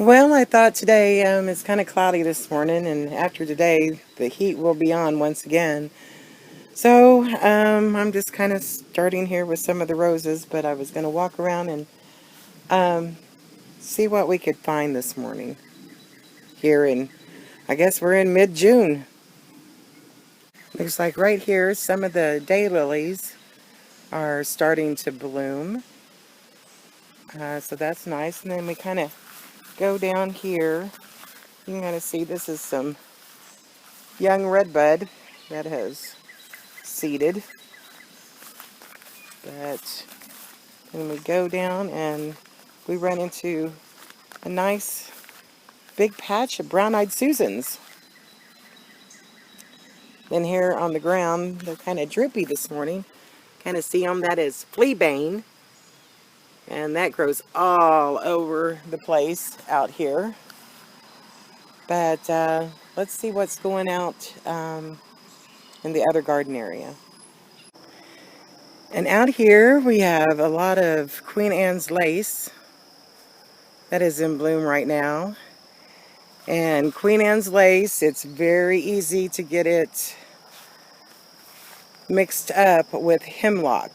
Well, I thought today it's kind of cloudy this morning, and after today, the heat will be on once again. So I'm just kind of starting here with some of the roses, but I was going to walk around and um, see what we could find this morning here in, I guess we're in mid-June. Looks like right here, some of the daylilies are starting to bloom. So that's nice. And then we kind of go down here. You can kind of see this is some young redbud that has seeded. But then we go down and we run into a nice big patch of brown-eyed Susans. Then here on the ground, they're kind of droopy this morning. Kind of see them, that is fleabane. And that grows all over the place out here. But let's see what's going out in the other garden area. And out here we have a lot of Queen Anne's lace that is in bloom right now. And Queen Anne's lace, it's very easy to get it mixed up with hemlock.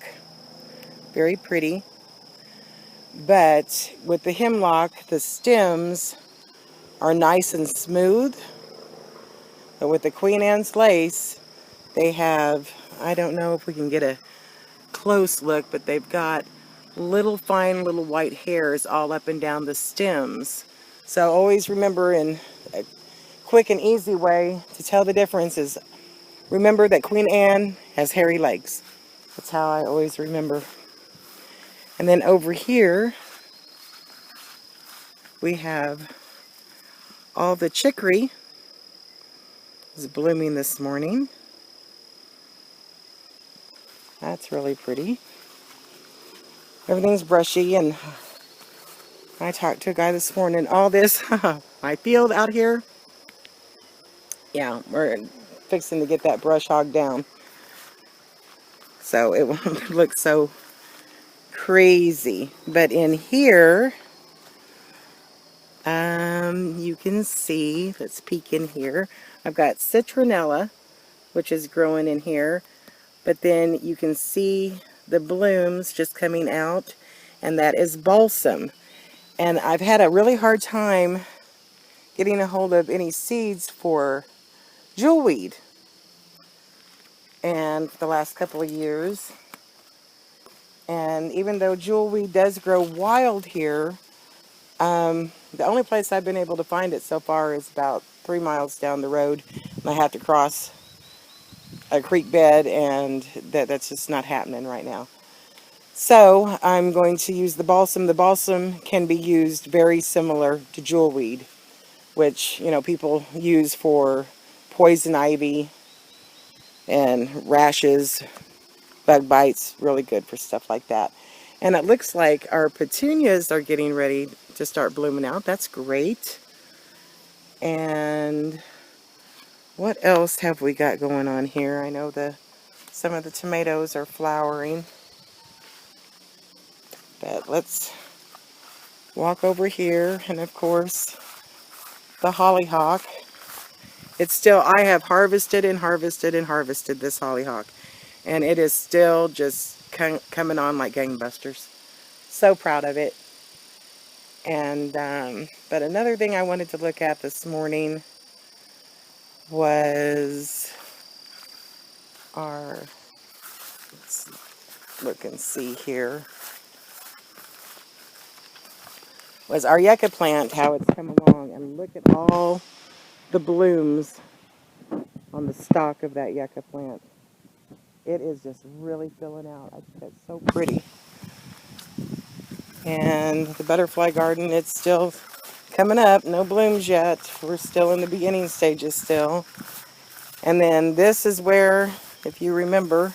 Very pretty. But with the hemlock, the stems are nice and smooth. But with the Queen Anne's lace, they have, I don't know if we can get a close look, but they've got little fine little white hairs all up and down the stems. So always remember, in a quick and easy way to tell the difference is remember that Queen Anne has hairy legs. That's how I always remember. And then over here we have all the chicory is blooming this morning. That's really pretty. Everything's brushy, and I talked to a guy this morning. All this, my field out here, yeah, we're fixing to get that brush hogged down. So it won't look so crazy. But in here, you can see, let's peek in here. I've got citronella, which is growing in here. But then you can see the blooms just coming out, and that is balsam. And I've had a really hard time getting a hold of any seeds for jewelweed. And for the last couple of years. And even though jewelweed does grow wild here, the only place I've been able to find it so far is about 3 miles down the road. And I have to cross a creek bed, and that's just not happening right now. So I'm going to use the balsam. The balsam can be used very similar to jewelweed, which, you know, people use for poison ivy and rashes, bug bites. Really good for stuff like that. And it looks like our petunias are getting ready to start blooming out. That's great. And what else have we got going on here? I know some of the tomatoes are flowering. But let's walk over here, and of course the hollyhock. It's still, I have harvested and harvested and harvested this hollyhock, and it is still just coming on like gangbusters. So proud of it. And but another thing I wanted to look at this morning was our, let's look and see here, was our yucca plant, how it's come along. And look at all the blooms on the stalk of that yucca plant. It is just really filling out. I think that's so pretty. And the butterfly garden, it's still coming up. No blooms yet. We're still in the beginning stages still. And then this is where, if you remember,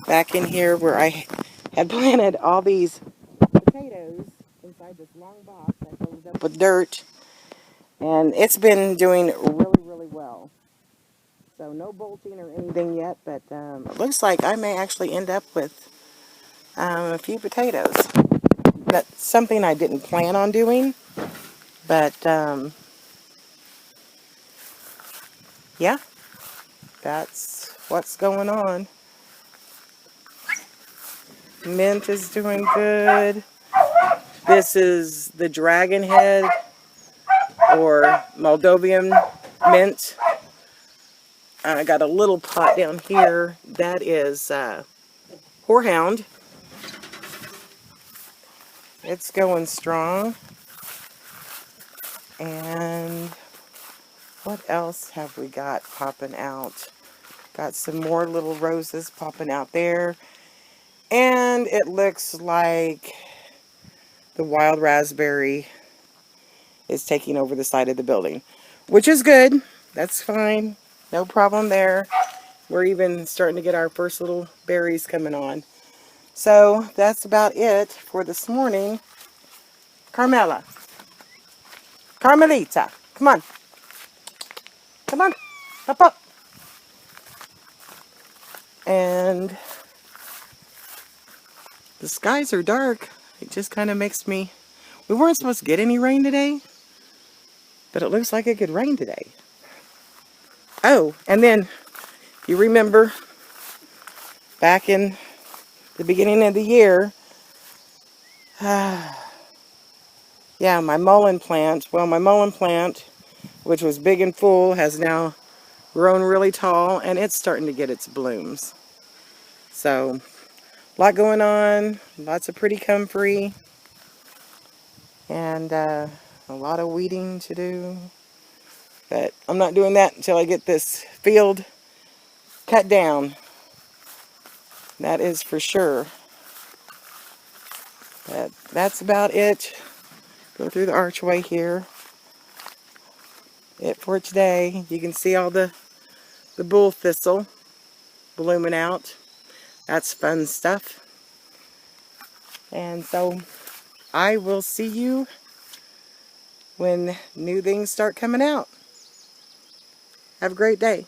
back in here where I had planted all these potatoes inside this long box I filled up with dirt. And it's been doing really, really well. So no bolting or anything yet, but it looks like I may actually end up with a few potatoes. That's something I didn't plan on doing, But, yeah, that's what's going on. Mint is doing good. This is the dragon head, or Moldovan mint. I got a little pot down here. That is horehound. It's going strong. And what else have we got popping out? Got some more little roses popping out there. And it looks like the wild raspberry is taking over the side of the building, which is good. That's fine. No problem there. We're even starting to get our first little berries coming on. So that's about it for this morning. Carmela. Carmelita. Come on. Come on. Up, up. And the skies are dark. It just kind of makes me... We weren't supposed to get any rain today, but it looks like it could rain today. Oh, and then you remember back in the beginning of the year, yeah, my mullein plant, which was big and full, has now grown really tall, and it's starting to get its blooms. So, a lot going on, lots of pretty comfrey, and a lot of weeding to do. But I'm not doing that until I get this field cut down. That is for sure. But that's about it. Go through the archway here. It for today. You can see all the bull thistle blooming out. That's fun stuff. And so I will see you when new things start coming out. Have a great day.